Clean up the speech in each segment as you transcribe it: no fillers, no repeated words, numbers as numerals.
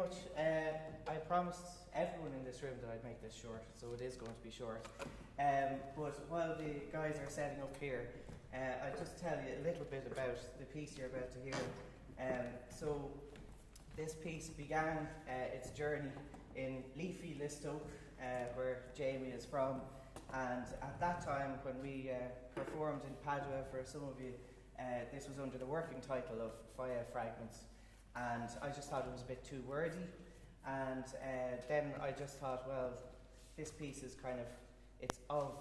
much. I promised everyone in this room that I'd make this short, so it is going to be short. But while the guys are setting up here, I'll just tell you a little bit about the piece you're about to hear. So this piece began its journey in leafy Listoke, where Jamie is from, and at that time when we performed in Padua for some of you, this was under the working title of Fire Fragments, and I just thought it was a bit too wordy, and then I just thought, well, this piece is kind of, it's of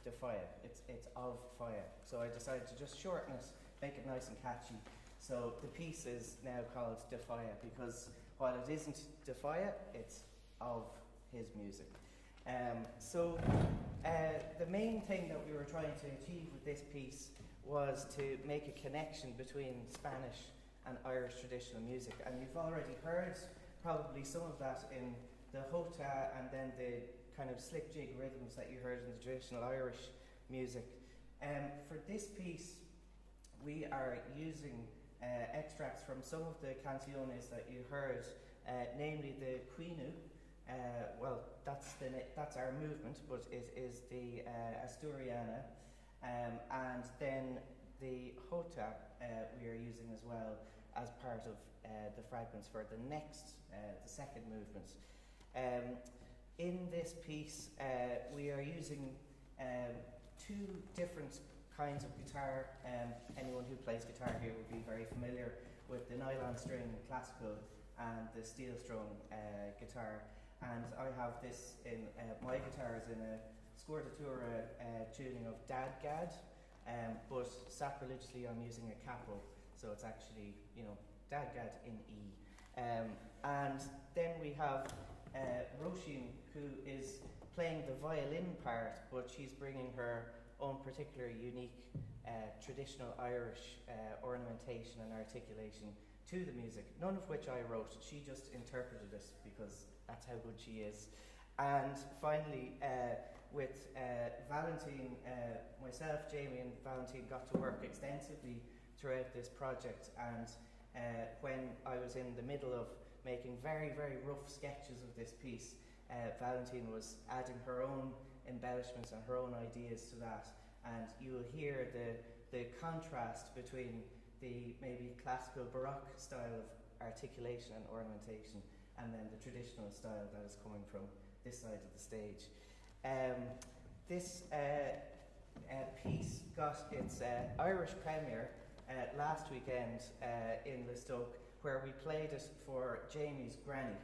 the fire, it's of fire, so I decided to just shorten it, make it nice and catchy. So the piece is now called Defire, because while it isn't Defire, it's of his music. So the main thing that we were trying to achieve with this piece was to make a connection between Spanish and Irish traditional music, and you've already heard probably some of that in the jota and then the kind of slip jig rhythms that you heard in the traditional Irish music. For this piece, we are using extracts from some of the canciones that you heard, namely the Quinu. Well, that's our movement, but it is the Asturiana, and then the jota we are using as well as part of the fragments for the next, the second movement. In this piece, we are using two different kinds of guitar. Anyone who plays guitar here will be very familiar with the nylon string classical and the steel strung guitar. And I have this in, my guitar is in a scordatura tuning of Dadgad, but sacrilegiously I'm using a capo, so it's actually, you know, Dadgad in E. And then we have Roisín, who is playing the violin part, but she's bringing her own particular unique traditional Irish ornamentation and articulation to the music, none of which I wrote. She just interpreted it because that's how good she is. And finally, with Valentine, myself, Jamie and Valentine got to work extensively throughout this project, and when I was in the middle of making very, very rough sketches of this piece, Valentine was adding her own embellishments and her own ideas to that, and you will hear the contrast between the maybe classical Baroque style of articulation and ornamentation and then the traditional style that is coming from this side of the stage. This piece got its Irish premiere last weekend in Listoke, where we played it for Jamie's granny.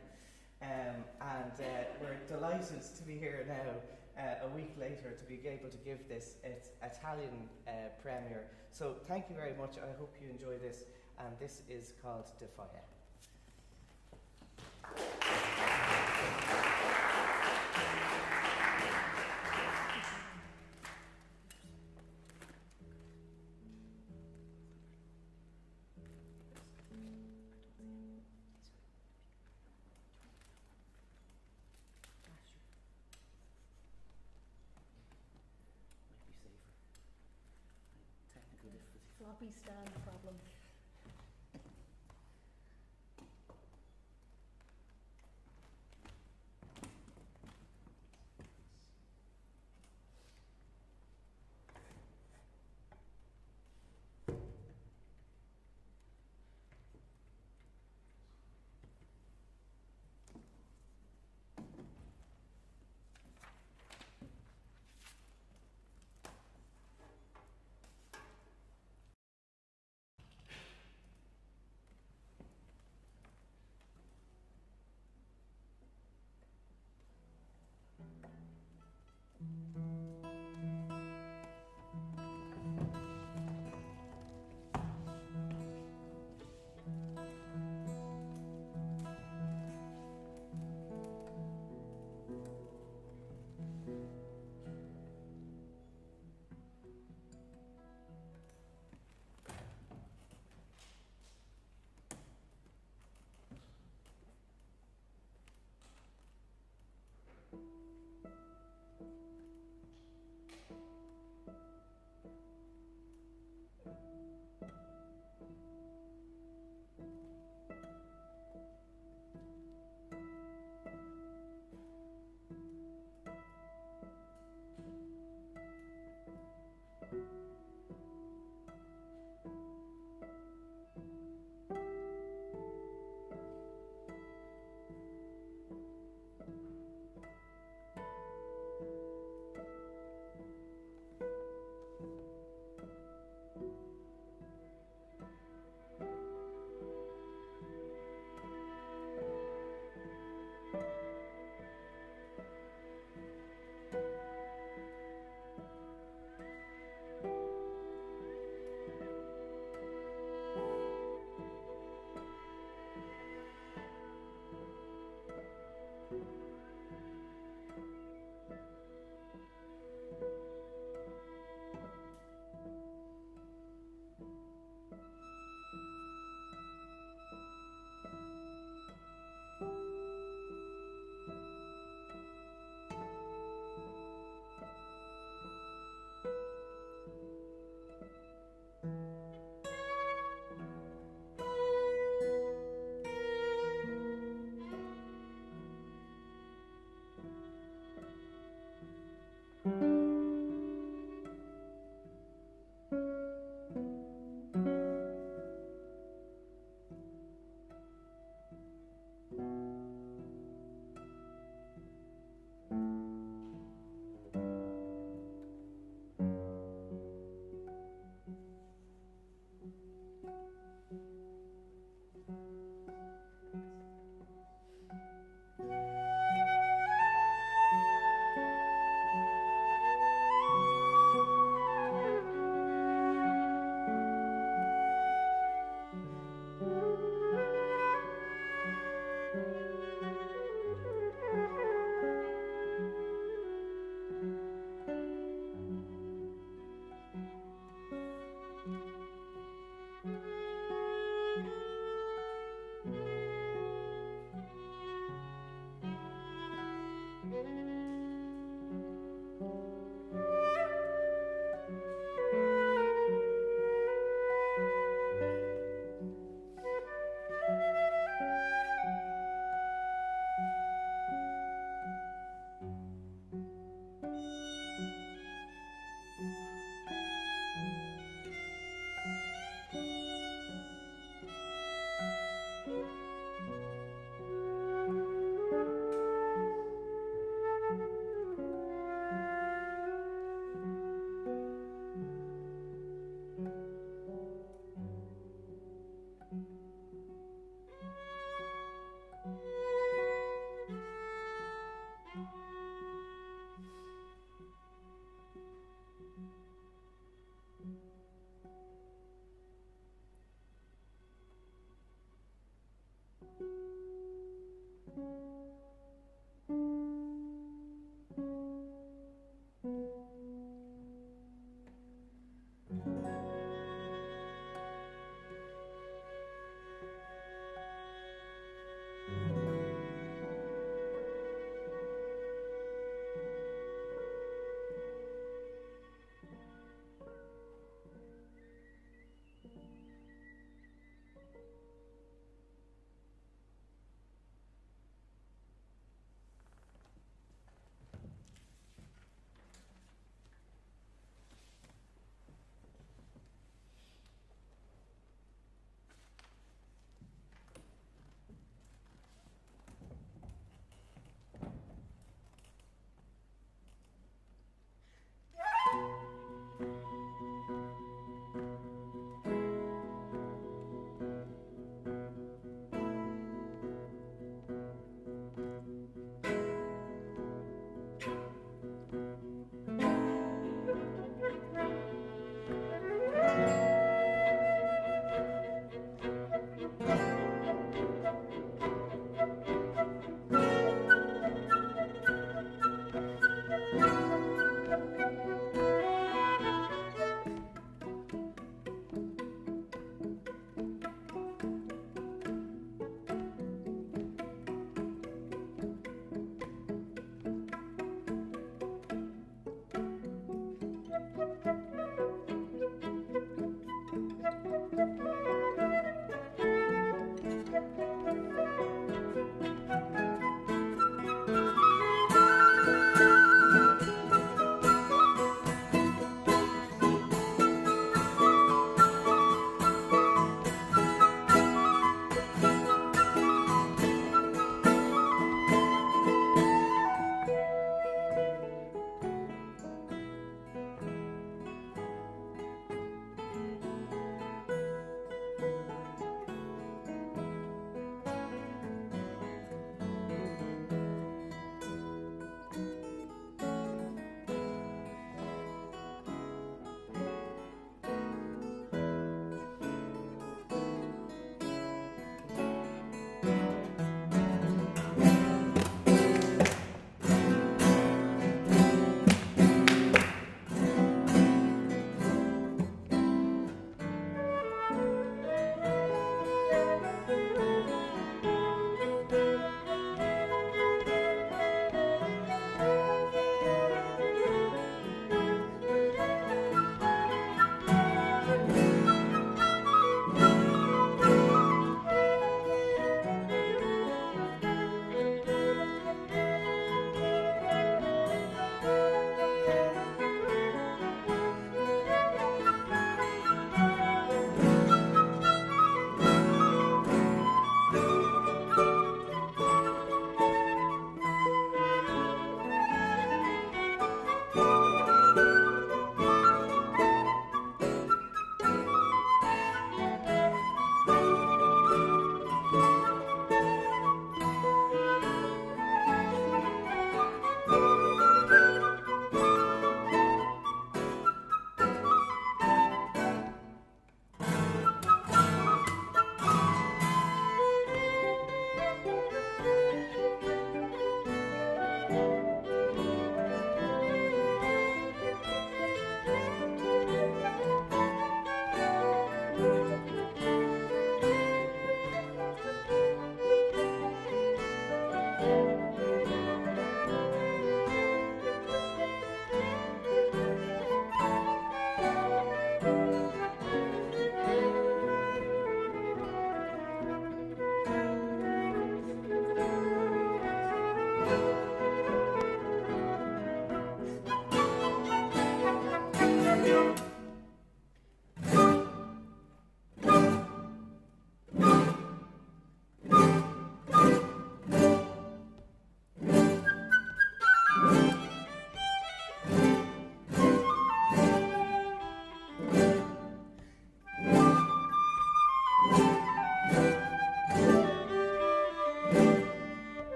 And we're delighted to be here now, a week later, to be able to give this its Italian premiere. So thank you very much. I hope you enjoy this. And this is called Defire. Floppy stand problem.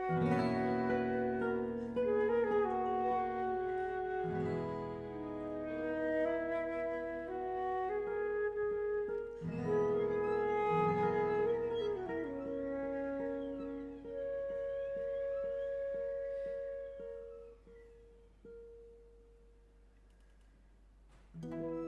Thank you.